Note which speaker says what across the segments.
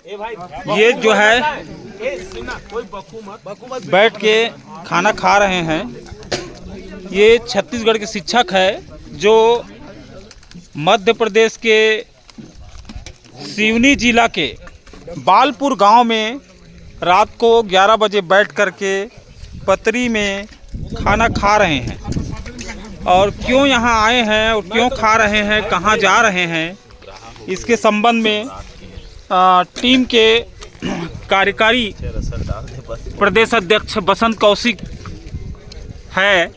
Speaker 1: ये जो है बैठ के खाना खा रहे हैं। ये छत्तीसगढ़ के शिक्षक है जो मध्य प्रदेश के सिवनी जिला के बालपुर गांव में रात को 11 बजे बैठ कर के पतरी में खाना खा रहे हैं। और क्यों यहाँ आए हैं और क्यों खा रहे हैं, कहाँ जा रहे हैं, इसके संबंध में टीम के कार्यकारी प्रदेश अध्यक्ष बसंत कौशिक है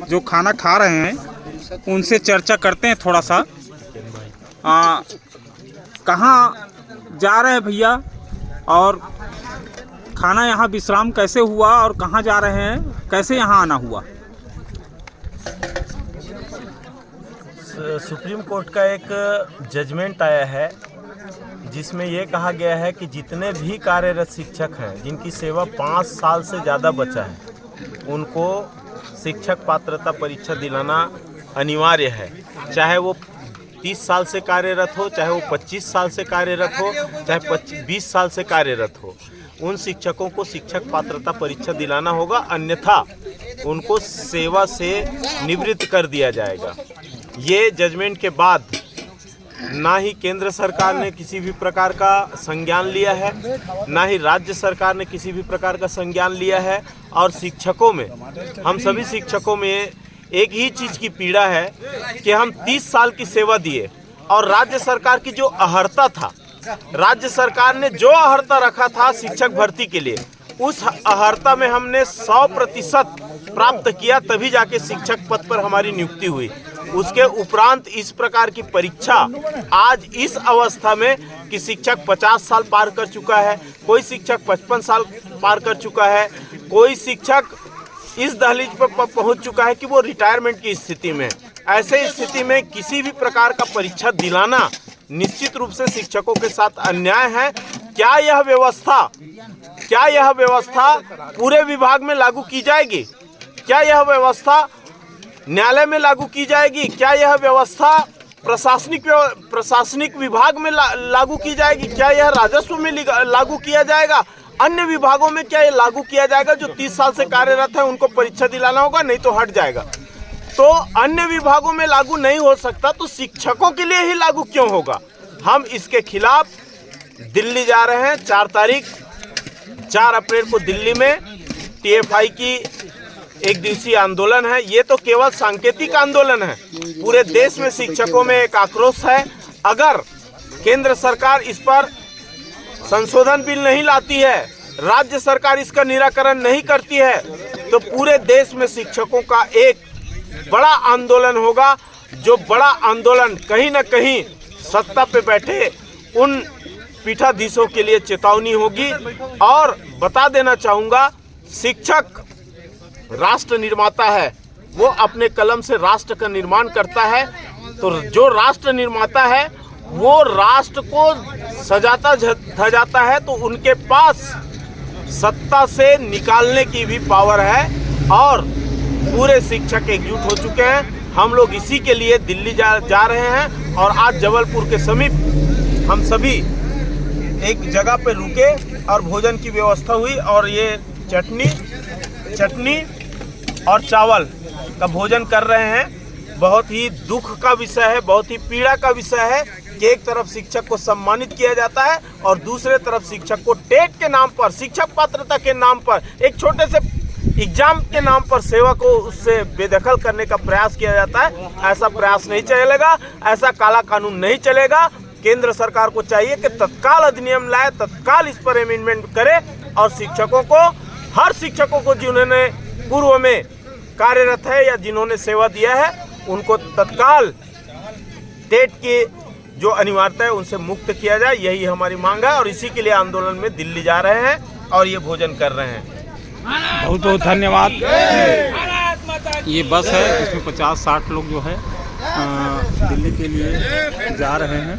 Speaker 1: जो खाना खा रहे हैं, उनसे चर्चा करते हैं थोड़ा सा। कहाँ जा रहे हैं भैया और खाना यहाँ विश्राम कैसे हुआ और कहाँ जा रहे हैं, कैसे यहाँ आना हुआ?
Speaker 2: सुप्रीम कोर्ट का एक जजमेंट आया है जिसमें ये कहा गया है कि जितने भी कार्यरत शिक्षक हैं जिनकी सेवा 5 साल से ज़्यादा बचा है, उनको शिक्षक पात्रता परीक्षा दिलाना अनिवार्य है। चाहे वो 30 साल से कार्यरत हो, चाहे वो 25 साल से कार्यरत हो, चाहे 20 साल से कार्यरत हो, उन शिक्षकों को शिक्षक पात्रता परीक्षा दिलाना होगा, अन्यथा उनको सेवा से निवृत्त कर दिया जाएगा। ये जजमेंट के बाद ना ही केंद्र सरकार ने किसी भी प्रकार का संज्ञान लिया है, ना ही राज्य सरकार ने किसी भी प्रकार का संज्ञान लिया है। और शिक्षकों में, हम सभी शिक्षकों में एक ही चीज़ की पीड़ा है कि हम 30 साल की सेवा दिए और राज्य सरकार की जो अहर्ता था, राज्य सरकार ने जो अहर्ता रखा था शिक्षक भर्ती के लिए, उस अहर्ता में हमने 100% प्राप्त किया, तभी जाके शिक्षक पद पर हमारी नियुक्ति हुई। उसके उपरांत इस प्रकार की परीक्षा आज इस अवस्था में कि शिक्षक 50 साल पार कर चुका है, कोई शिक्षक 55 साल पार कर चुका है, कोई शिक्षक इस दहलीज पर पहुंच चुका है कि वो रिटायरमेंट की स्थिति में। ऐसे स्थिति में किसी भी प्रकार का परीक्षा दिलाना निश्चित रूप से शिक्षकों के साथ अन्याय है। क्या यह व्यवस्था पूरे विभाग में लागू की जाएगी? क्या यह व्यवस्था न्यायालय में लागू की जाएगी? क्या यह व्यवस्था प्रशासनिक विभाग में लागू की जाएगी? क्या यह राजस्व में लागू किया जाएगा? अन्य विभागों में क्या ये लागू किया जाएगा? जो 30 साल से कार्यरत है उनको परीक्षा दिलाना होगा, नहीं तो हट जाएगा। तो अन्य विभागों में लागू नहीं हो सकता तो शिक्षकों के लिए ही लागू क्यों होगा? हम इसके खिलाफ दिल्ली जा रहे हैं। 4 अप्रैल को दिल्ली में TFI की एक दिवसीय आंदोलन है। ये तो केवल सांकेतिक आंदोलन है, पूरे देश में शिक्षकों में एक आक्रोश है। अगर केंद्र सरकार इस पर संशोधन बिल नहीं लाती है, राज्य सरकार इसका निराकरण नहीं करती है, तो पूरे देश में शिक्षकों का एक बड़ा आंदोलन होगा। जो बड़ा आंदोलन कहीं न कहीं सत्ता पे बैठे उन पीठाधीशों के लिए चेतावनी होगी। और बता देना चाहूँगा, शिक्षक राष्ट्र निर्माता है, वो अपने कलम से राष्ट्र का निर्माण करता है। तो जो राष्ट्र निर्माता है वो राष्ट्र को सजाता धजाता है, तो उनके पास सत्ता से निकालने की भी पावर है। और पूरे शिक्षक एकजुट हो चुके हैं। हम लोग इसी के लिए दिल्ली जा रहे हैं। और आज जबलपुर के समीप हम सभी एक जगह पे रुके और भोजन की व्यवस्था हुई और ये चटनी और चावल का भोजन कर रहे हैं। बहुत ही दुख का विषय है, बहुत ही पीड़ा का विषय है कि एक तरफ शिक्षक को सम्मानित किया जाता है और दूसरे तरफ शिक्षक को टेट के नाम पर, शिक्षक पात्रता के नाम पर, एक छोटे से एग्जाम के नाम पर सेवा को उससे बेदखल करने का प्रयास किया जाता है। ऐसा प्रयास नहीं चलेगा, ऐसा काला कानून नहीं चलेगा। केंद्र सरकार को चाहिए कि तत्काल अधिनियम लाए, तत्काल इस पर अमेंडमेंट करे और शिक्षकों को, हर शिक्षकों को जिन्होंने पूर्व में कार्यरत है या जिन्होंने सेवा दिया है, उनको तत्काल टेट की जो अनिवार्यता है उनसे मुक्त किया जाए। यही हमारी मांग है और इसी के लिए आंदोलन में दिल्ली जा रहे हैं और ये भोजन कर रहे हैं।
Speaker 1: बहुत बहुत धन्यवाद। ये बस है, इसमें 50-60 लोग जो है दिल्ली के लिए जा रहे हैं।